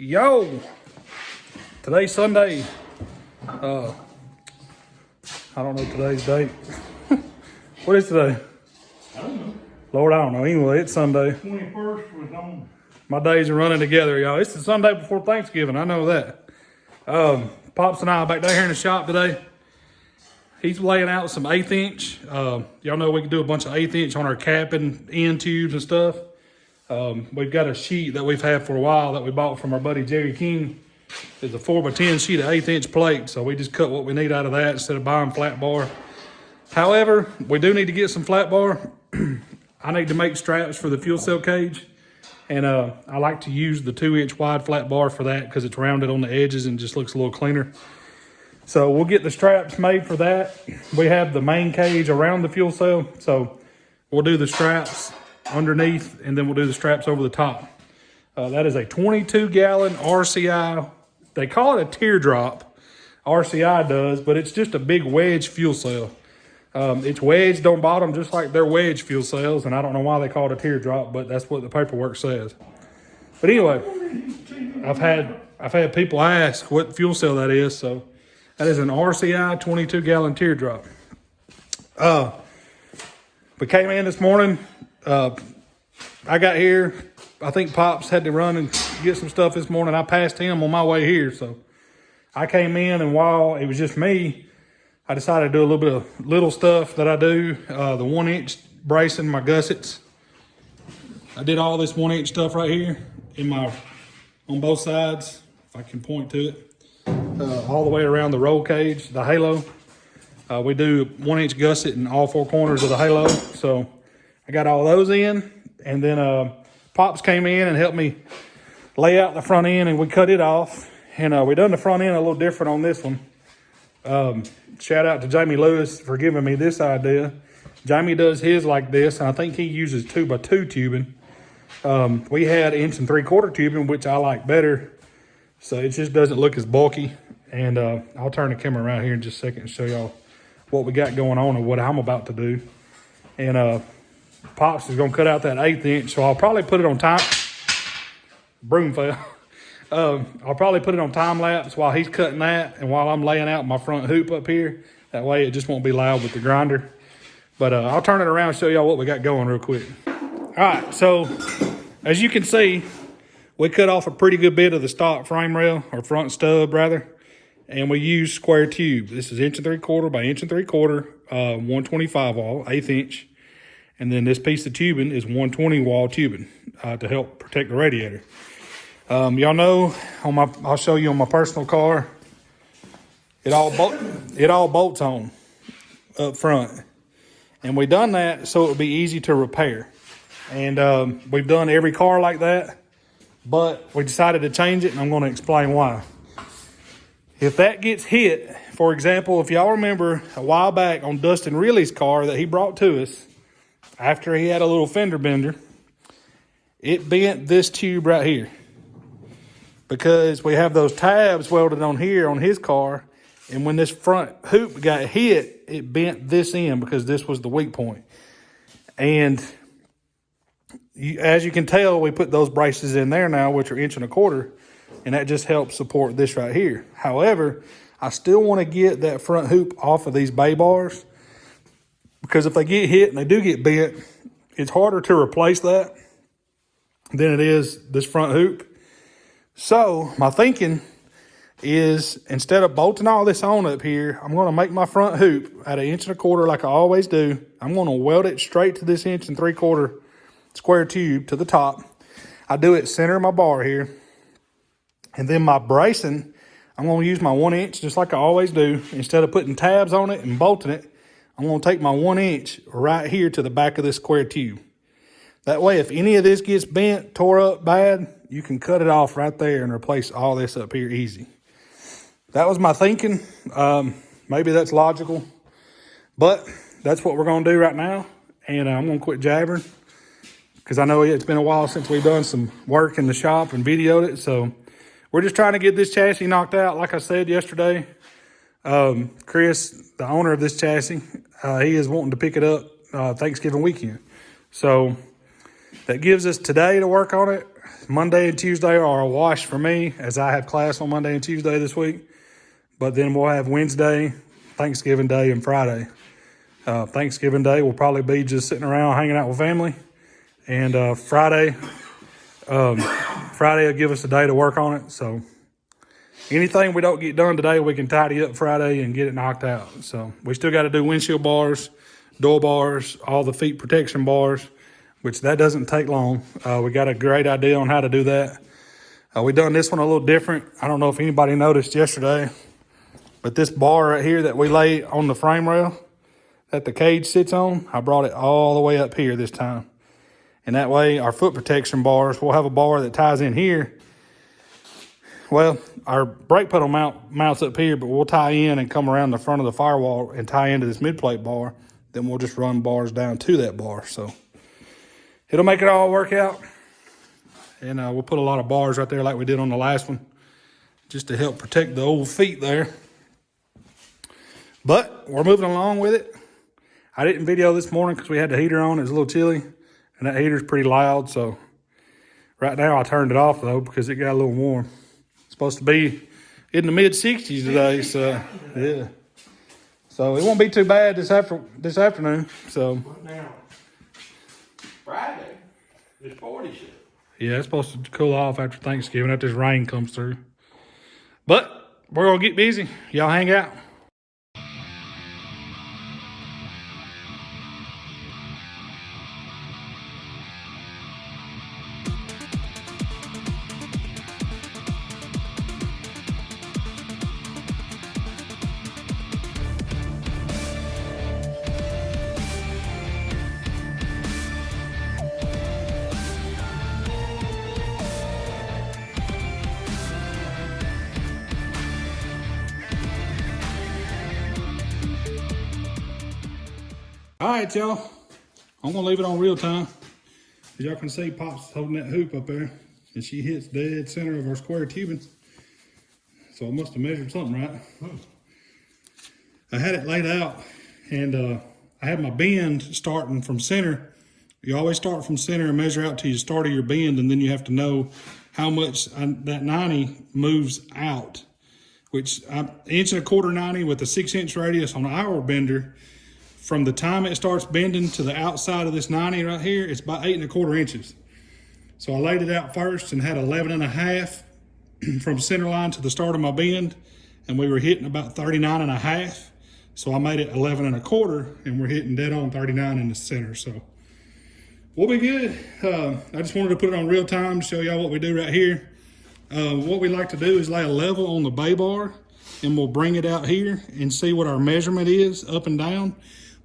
Yo, today's Sunday. I don't know today's date. What is today? I don't know. Lord, I don't know. Anyway, it's Sunday. 21st was on. My days are running together, y'all. It's the Sunday before Thanksgiving. I know that. Pops and I are back down here in the shop today. He's laying out some 1/8 inch. Y'all know we can do a bunch of 1/8 inch on our cap and end tubes and stuff. We've got a sheet that we've had for a while that we bought from our buddy Jerry King. It's a 4x10 sheet of 1/8 inch plate. So we just cut what we need out of that instead of buying flat bar. However, we do need to get some flat bar. I need to make straps for the fuel cell cage. And I like to use the 2-inch wide flat bar for that because it's rounded on the edges and just looks a little cleaner. So we'll get the straps made for that. We have the main cage around the fuel cell. So we'll do the straps underneath and then we'll do the straps over the top. That is a 22-gallon RCI. They call it a teardrop. RCI does, but it's just a big wedge fuel cell. It's wedged on bottom just like their wedge fuel cells, and I don't know why they call it a teardrop, but that's what the paperwork says. But anyway, I've had people ask what fuel cell that is, so that is an RCI 22-gallon teardrop. We came in this morning. I got here. I think Pops had to run and get some stuff this morning. I passed him on my way here, so I came in, and while it was just me, I decided to do a little bit of little stuff that I do. The 1-inch bracing my gussets. I did all this 1-inch stuff right here on both sides, if I can point to it. All the way around the roll cage, the halo. We do 1-inch gusset in all 4 corners of the halo. So I got all those in, and then Pops came in and helped me lay out the front end, and we cut it off. And we done the front end a little different on this one. Shout out to Jamie Lewis for giving me this idea. Jamie does his like this, and I think he uses 2x2 tubing. We had 1 3/4 tubing, which I like better, so it just doesn't look as bulky. And I'll turn the camera around here in just a second and show y'all what we got going on and what I'm about to do. And Pops is gonna cut out that 1/8 inch, so I'll probably put it on time. Broom fell. I'll probably put it on time lapse while he's cutting that and while I'm laying out my front hoop up here. That way it just won't be loud with the grinder. But I'll turn it around and show y'all what we got going real quick. All right, so as you can see, we cut off a pretty good bit of the stock frame rail, or front stub rather, and we use square tube. This is 1 3/4 by 1 3/4, 125 wall, 1/8 inch. And then this piece of tubing is 120 wall tubing to help protect the radiator. Y'all know, I'll show you on my personal car, it all bolts on up front. And we done that so it would be easy to repair. And we've done every car like that, but we decided to change it, and I'm gonna explain why. If that gets hit, for example, if y'all remember a while back on Dustin Riley's car that he brought to us, after he had a little fender bender, it bent this tube right here. Because we have those tabs welded on here on his car, and when this front hoop got hit, it bent this end because this was the weak point. And as you can tell, we put those braces in there now, which are 1 1/4 inch, and that just helps support this right here. However, I still want to get that front hoop off of these bay bars, because if they get hit and they do get bent, it's harder to replace that than it is this front hoop. So my thinking is, instead of bolting all this on up here, I'm going to make my front hoop at 1 1/4 inch like I always do. I'm going to weld it straight to this 1 3/4 square tube to the top. I do it center of my bar here. And then my bracing, I'm going to use my 1 inch just like I always do. Instead of putting tabs on it and bolting it, I'm going to take my 1 inch right here to the back of this square tube. That way, if any of this gets bent, tore up bad, you can cut it off right there and replace all this up here easy. That was my thinking. Maybe that's logical, but that's what we're going to do right now. And I'm going to quit jabbering because I know it's been a while since we've done some work in the shop and videoed it. So we're just trying to get this chassis knocked out. Like I said yesterday, Chris, the owner of this chassis, he is wanting to pick it up Thanksgiving weekend. So that gives us today to work on it. Monday and Tuesday are a wash for me, as I have class on Monday and Tuesday this week. But then we'll have Wednesday, Thanksgiving Day, and Friday. Thanksgiving Day will probably be just sitting around hanging out with family. And Friday will give us a day to work on it. So anything we don't get done today, we can tidy up Friday and get it knocked out. So we still got to do windshield bars, door bars, all the feet protection bars, which that doesn't take long. We got a great idea on how to do that. We done this one a little different. I don't know if anybody noticed yesterday, but this bar right here that we lay on the frame rail that the cage sits on, I brought it all the way up here this time. And that way our foot protection bars, we'll have a bar that ties in here. Well, our brake pedal mounts up here, but we'll tie in and come around the front of the firewall and tie into this mid-plate bar. Then we'll just run bars down to that bar. So it'll make it all work out. And we'll put a lot of bars right there like we did on the last one, just to help protect the old feet there. But we're moving along with it. I didn't video this morning because we had the heater on. It was a little chilly, and that heater's pretty loud. So right now I turned it off though because it got a little warm. It's supposed to be in the mid-60s today, so yeah. So it won't be too bad this afternoon. So What now? Friday. It's 40 shit. yeah, it's supposed to cool off after Thanksgiving, after this rain comes through. But we're gonna get busy. Y'all hang out. All right, y'all. I'm gonna leave it on real time. As y'all can see, Pop's holding that hoop up there, and she hits dead center of our square tubing. So I must have measured something right. I had it laid out, and I had my bend starting from center. You always start from center and measure out to the start of your bend, and then you have to know how much that 90 moves out, which I'm 1.25 inch 90 with a 6-inch radius on our bender. From the time it starts bending to the outside of this 90 right here, it's about 8.25 inches. So I laid it out first and had 11.5 from center line to the start of my bend, and we were hitting about 39.5. So I made it 11.25, and we're hitting dead on 39 in the center. So we'll be good. I just wanted to put it on real time to show y'all what we do right here. What we like to do is lay a level on the bay bar, and we'll bring it out here and see what our measurement is up and down.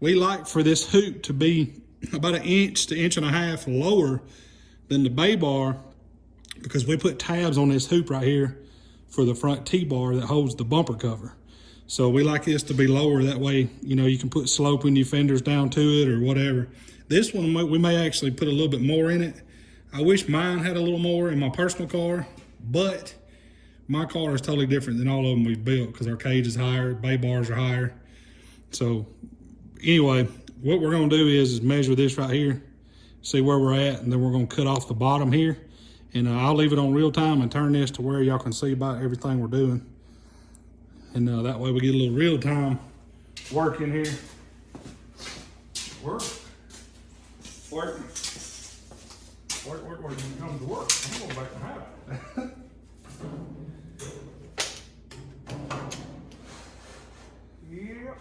We like for this hoop to be about 1 inch to 1.5 inches lower than the bay bar, because we put tabs on this hoop right here for the front T-bar that holds the bumper cover. So we like this to be lower. That way, you know, you can put slope in your fenders down to it or whatever. This one, we may actually put a little bit more in it. I wish mine had a little more in my personal car, but my car is totally different than all of them we've built because our cage is higher, bay bars are higher. So anyway, what we're gonna do is measure this right here, see where we're at, and then we're gonna cut off the bottom here. And I'll leave it on real time and turn this to where y'all can see about everything we're doing. And that way we get a little real time work in here. Work. When it comes to work, I'm going back to habit. Yeah.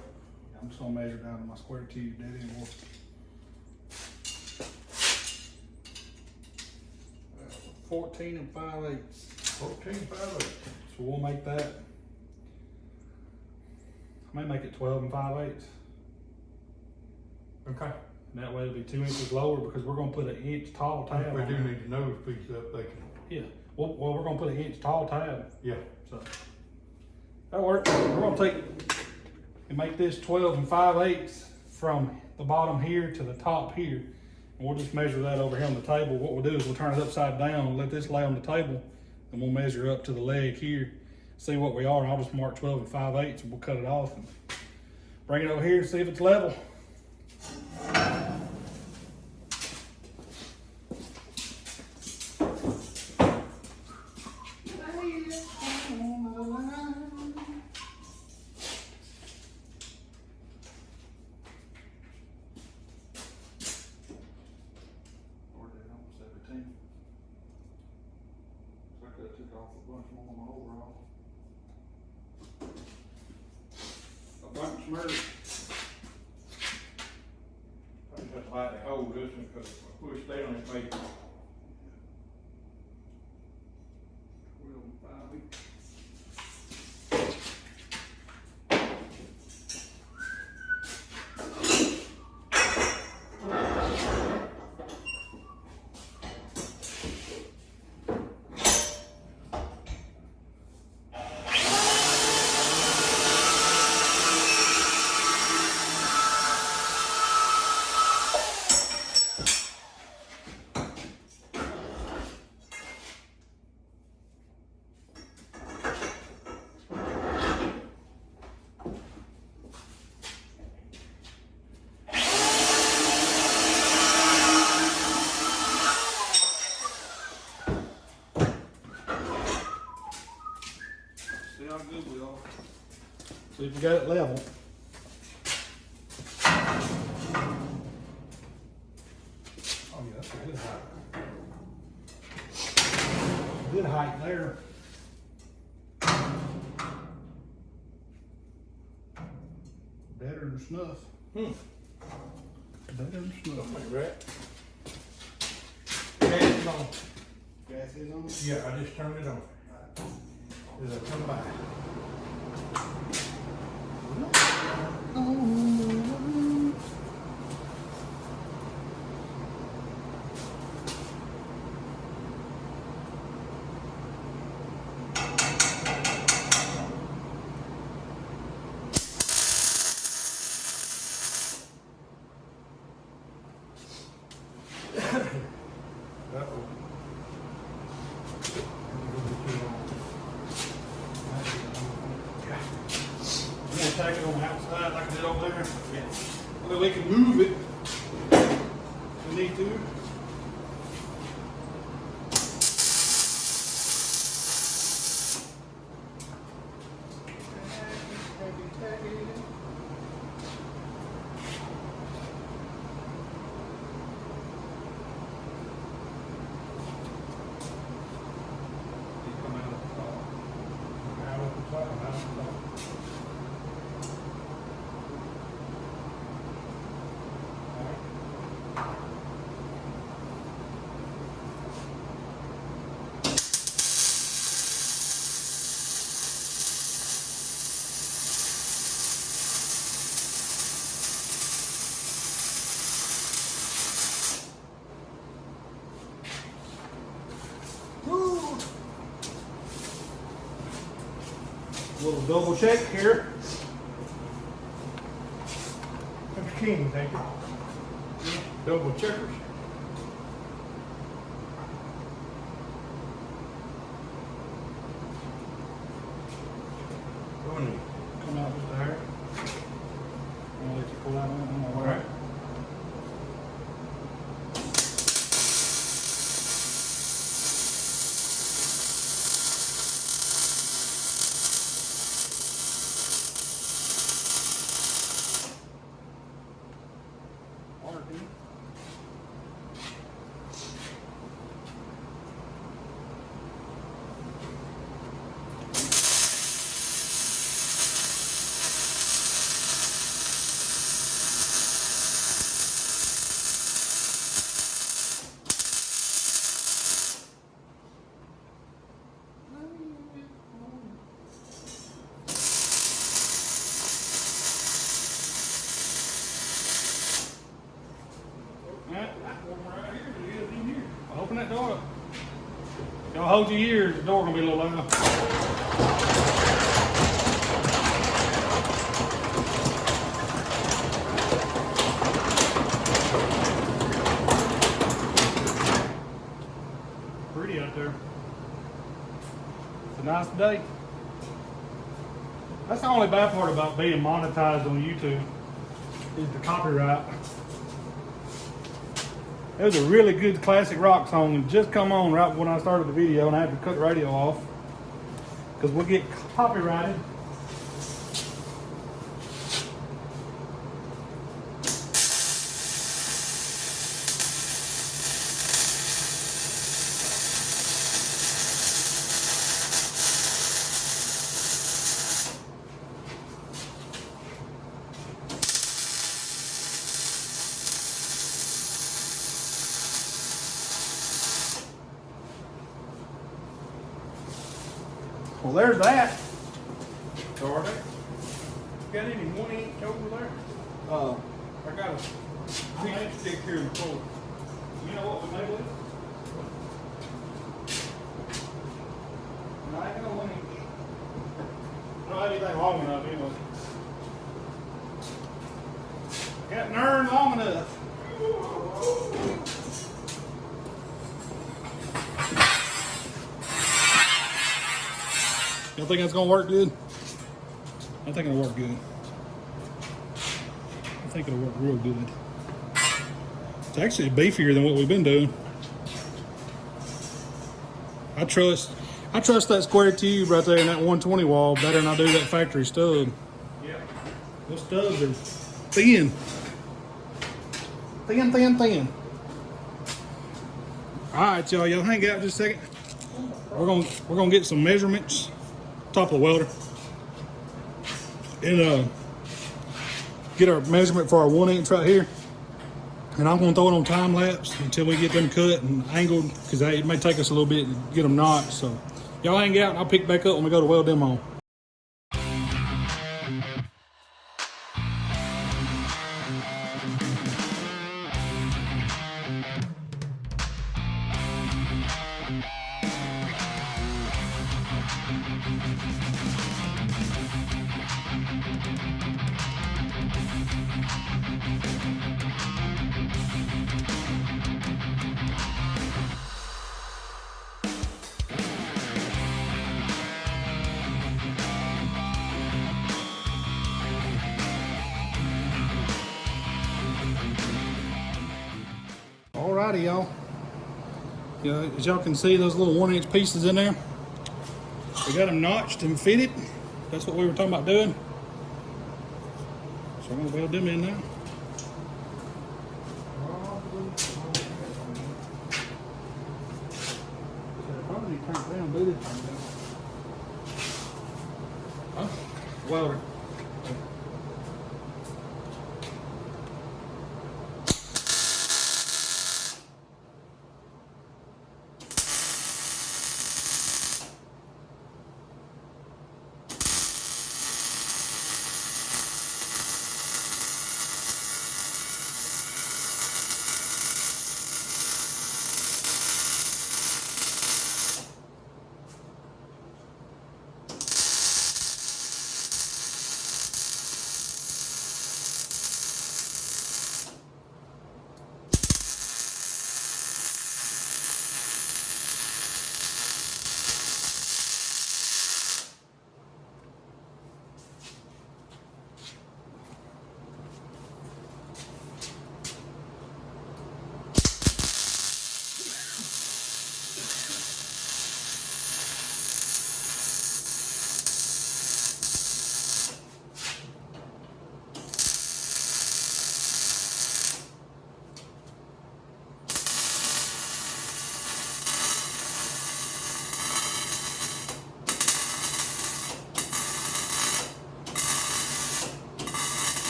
I'm just gonna measure down to my square tube dead end wall. 14 5/8. 14 5/8. So we'll make that. I may make it 12 5/8. Okay. And that way it'll be 2 inches lower because we're gonna put an inch tall tab. We on do there. need to know if piece up they can. Yeah. Well, we're gonna put an inch tall tab. Yeah. So that works. We're gonna take and make this 12 5/8 from the bottom here to the top here. And we'll just measure that over here on the table. What we'll do is we'll turn it upside down, let this lay on the table, and we'll measure up to the leg here, see what we are. I'll just mark 12 5/8 and we'll cut it off and bring it over here and see if it's level. that took off a bunch more on my overall. A bunch more. I just have to lightly hold this one because if I push down it makes 12 and 5 weeks. See how good we are. See if we got it level. Oh yeah, that's a good height. Good height there. Better than snuff. Better than snuff. Right. Gas is on. Gas is on? Yeah, I just turned it on. As I come by. Take it on the outside like I did over there. Yeah. Well, we can move it if we need to. Come out of the top. Out of the top, out of the top. Little double check here. Mr. King, thank you. Double checkers. Going Come out just there. I'll let you pull that one. All right. Open that door up. Y'all hold your ears, the door gonna be a little loud. Pretty out there. It's a nice day. That's the only bad part about being monetized on YouTube is the copyright. It was a really good classic rock song and just come on right when I started the video and I had to cut the radio off because we'll get copyrighted. Well, there's that. Are there? Got any 1 inch over there? I got a big stick here in the floor. You know what we made with it? No, I ain't got 1 inch. I don't have anything long enough anyway. Got an urn long enough. Y'all think that's gonna work good? I think it'll work good. I think it'll work real good. It's actually beefier than what we've been doing. I trust that square tube right there in that 120 wall better than I do that factory stub. Yeah. Those stubs are thin. Thin. Alright, y'all hang out just a second. We're gonna get some measurements, top of the welder. And get our measurement for our 1 inch right here. And I'm gonna throw it on time lapse until we get them cut and angled, because it may take us a little bit to get them notched. So y'all hang out and I'll pick back up when we go to weld them on. Alrighty, y'all. Yeah, as y'all can see, those little 1 inch pieces in there, we got them notched and fitted. That's what we were talking about doing. So I'm gonna weld them in now. Probably crank down, dude. Huh? Welder.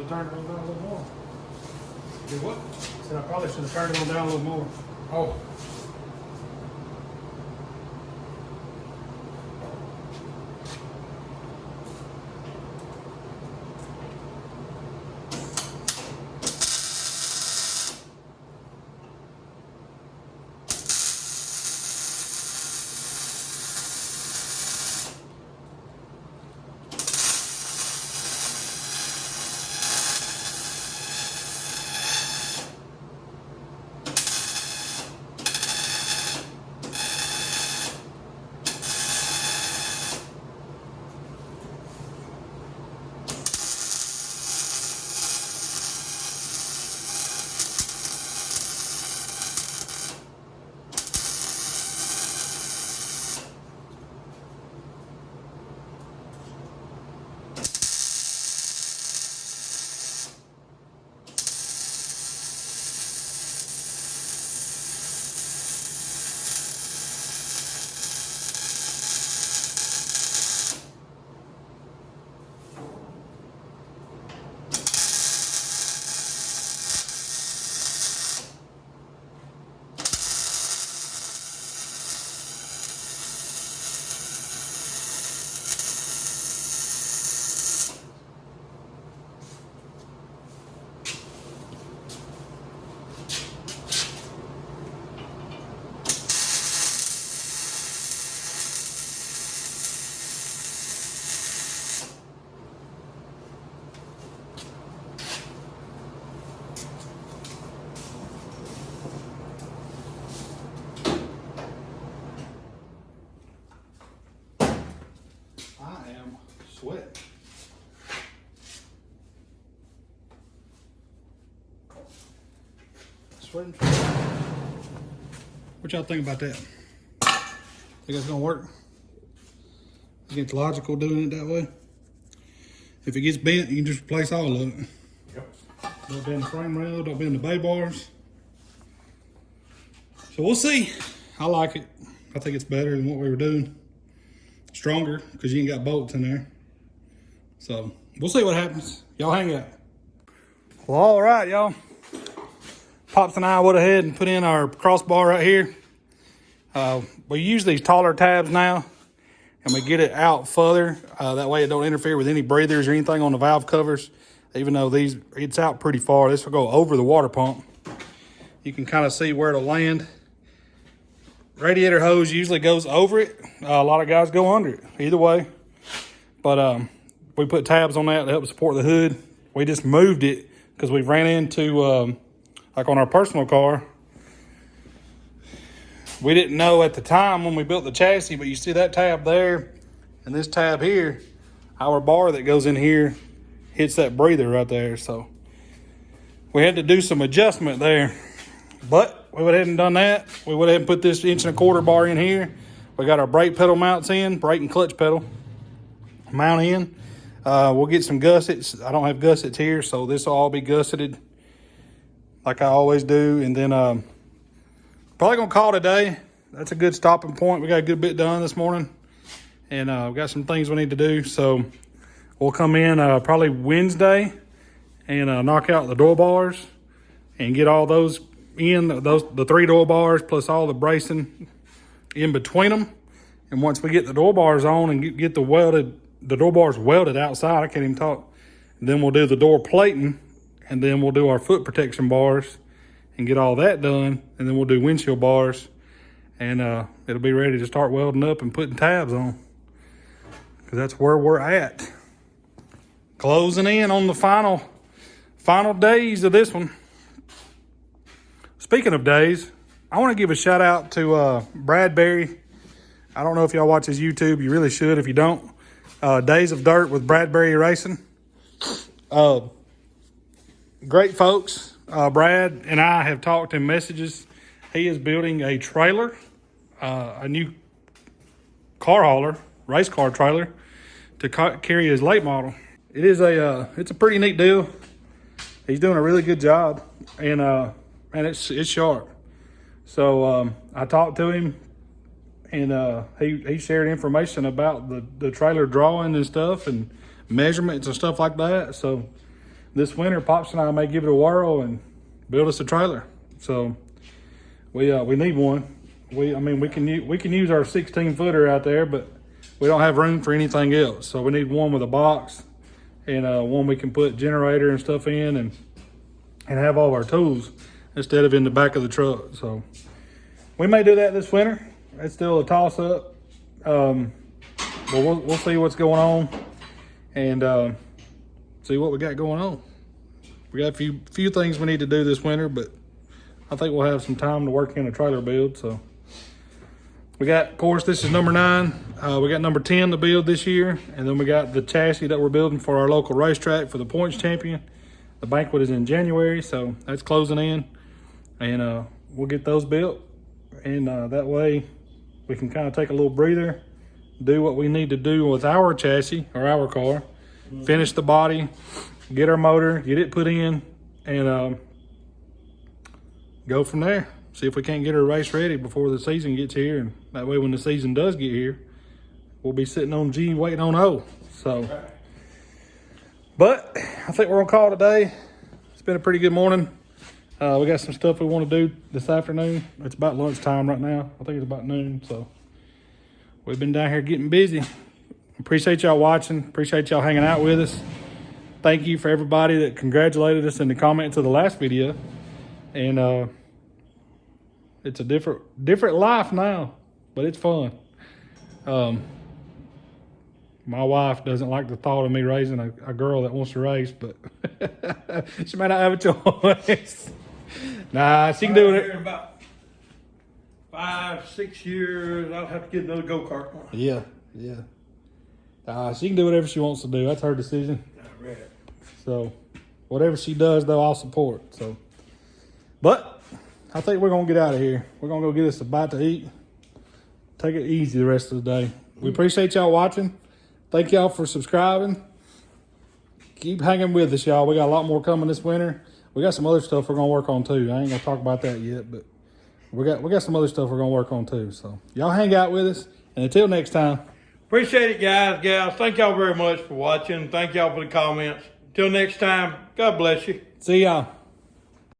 Turned it on down a little more. Do what? I said I probably should have turned it on down a little more. Oh. What What y'all think about that? Think that's gonna work? Think it's logical doing it that way? If it gets bent, you can just replace all of it. Yep. Don't bend the frame rail, don't bend the bay bars. So we'll see. I like it. I think it's better than what we were doing. Stronger, because you ain't got bolts in there. So we'll see what happens. Y'all hang out. Well, all right, y'all. Pops and I went ahead and put in our crossbar right here. We use these taller tabs now, and we get it out further. That way it don't interfere with any breathers or anything on the valve covers. Even though it's out pretty far, this will go over the water pump. You can kind of see where it'll land. Radiator hose usually goes over it. A lot of guys go under it, either way. But we put tabs on that to help support the hood. We just moved it because we ran into, like on our personal car, we didn't know at the time when we built the chassis, but you see that tab there and this tab here, our bar that goes in here hits that breather right there. So we had to do some adjustment there, but we went ahead and done that. We went ahead and put this 1.25" bar in here. We got our brake pedal mounts in, brake and clutch pedal mount in. We'll get some gussets. I don't have gussets here, so this will all be gusseted like I always do. And then probably gonna call today. That's a good stopping point. We got a good bit done this morning, and we got some things we need to do. So we'll come in probably Wednesday and knock out the door bars and get all those in, the 3 door bars plus all the bracing in between them. And once we get the door bars on and get the door bars welded outside, I can't even talk, and then we'll do the door plating, and then we'll do our foot protection bars and get all that done, and then we'll do windshield bars, and it'll be ready to start welding up and putting tabs on, because that's where we're at. Closing in on the final days of this one. Speaking of days, I want to give a shout out to Brad Berry. I don't know if y'all watch his YouTube. You really should if you don't. Days of Dirt with Bradbury Racing. Great folks. Brad and I have talked in messages. He is building a trailer, a new car hauler, race car trailer to carry his late model. It's a pretty neat deal. He's doing a really good job, and it's sharp. So I talked to him, and he shared information about the trailer drawing and stuff and measurements and stuff like that. So this winter, Pops and I may give it a whirl and build us a trailer. So we need one. We can use our 16-footer out there, but we don't have room for anything else. So we need one with a box and one we can put generator and stuff in and have all our tools instead of in the back of the truck. So we may do that this winter. It's still a toss up. But we'll see what's going on and see what we got going on. We got a few things we need to do this winter, but I think we'll have some time to work in a trailer build. So we got, of course, this is number 9. We got number 10 to build this year, and then we got the chassis that we're building for our local racetrack for the points champion. The banquet is in January, so that's closing in, and we'll get those built, and that way we can kind of take a little breather, do what we need to do with our chassis or our car, finish the body, get our motor, get it put in, and go from there. See if we can't get our race ready before the season gets here, and that way when the season does get here, we'll be sitting on G waiting on O. So, but I think we're gonna call it a day. It's been a pretty good morning. We got some stuff we want to do this afternoon. It's about lunchtime right now. I think it's about noon. So we've been down here getting busy. Appreciate y'all watching. Appreciate y'all hanging out with us. Thank you for everybody that congratulated us in the comments of the last video. And it's a different life now, but it's fun. My wife doesn't like the thought of me raising a girl that wants to race, but she may not have a choice. Nah, she can do it. In about 5-6 years, I'll have to get another go-kart. Yeah. She can do whatever she wants to do. That's her decision. I read it. So whatever she does, though, I'll support. So, but I think we're gonna get out of here. We're gonna go get us a bite to eat. Take it easy the rest of the day. We appreciate y'all watching. Thank y'all for subscribing. Keep hanging with us, y'all. We got a lot more coming this winter. We got some other stuff we're gonna work on too. I ain't gonna talk about that yet, but we got some other stuff we're gonna work on too. So y'all hang out with us, and until next time. Appreciate it, guys, gals. Thank y'all very much for watching. Thank y'all for the comments. Until next time, God bless you. See y'all.